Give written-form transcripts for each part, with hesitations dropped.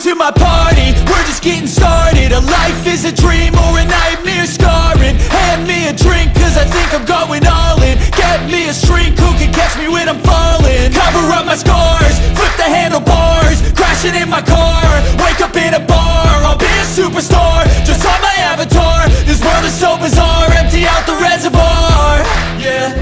to my party, we're just getting started. A life is a dream or a nightmare scarring. Hand me a drink cause I think I'm going all in. Get me a shrink who can catch me when I'm falling. Cover up my scars, flip the handlebars, crashing in my car, wake up in a bar. I'll be a superstar, just on my avatar. This world is so bizarre, empty out the reservoir. Yeah,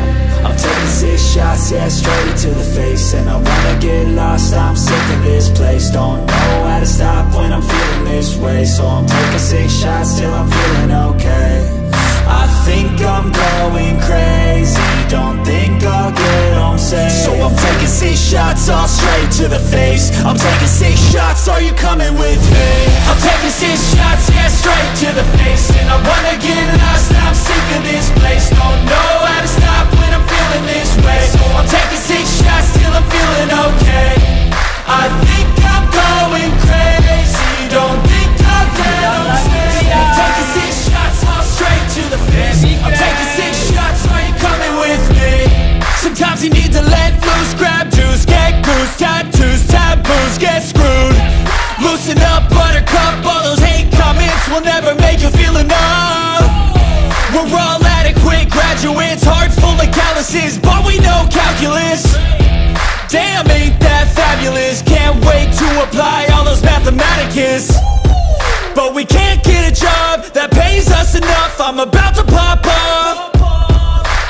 I'm taking 6 shots, yeah, straight to the face. And I wanna get lost, I'm sick of this place. Don't know how to stop when I'm feeling this way. So I'm taking 6 shots till I'm feeling okay. I think I'm going crazy, don't think I'll get home safe. So I'm taking 6 shots, all straight to the face. I'm taking 6 shots, are you coming with me? I'm taking 6 shots, yeah, straight to the face. And I wanna get lost, I'm sick of this place. Don't know how to stop when I'm feeling this way. So I'm taking 6 shots till I'm feeling okay. I think I'm going crazy, don't think I'll get home safe. I'm taking 6 shots, all straight to the face. I'm taking 6 shots, are you coming with me? Sometimes you need to let loose, grab juice, get goose, tattoos, taboos, get screwed. Loosen up, buttercup, all those hate comments will never make you feel enough. We're all adequate graduates, heart full of calluses, but we know calculus. Damn, ain't that fabulous? Can't wait to apply all those mathematicus. But we can't get a job that pays us enough. I'm about to pop off.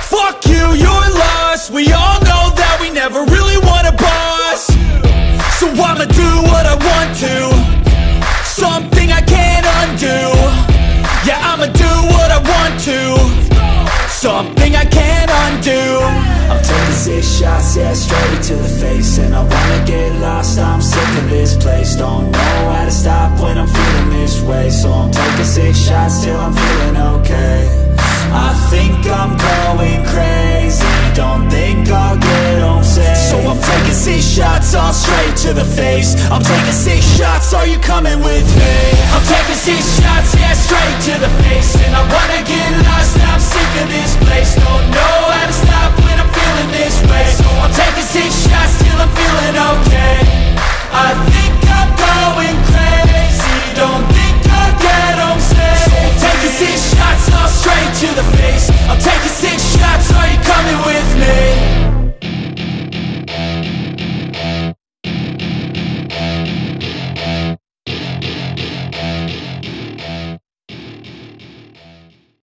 Fuck you, you're lost. We all know that we never really want a boss. So I'ma do what I want to, something I can't undo. Yeah, I'ma do what I want to, something I can't undo. I'm taking 6 shots, yeah, straight to the face. And I wanna get lost, I'm sick of this place. Don't know how to stop when I'm feeling this way. So I'm taking 6 shots till I'm feeling okay. I think I'm going crazy, don't think I'll get home safe. So I'm taking 6 shots, all straight to the face. I'm taking 6 shots, are you coming with me? I'm taking 6 shots, yeah, straight to the face. And I wanna get lost, I'm sick of this place. Don't know how to stop when I'm feeling this way. So I'm taking 6 shots till I'm feeling okay.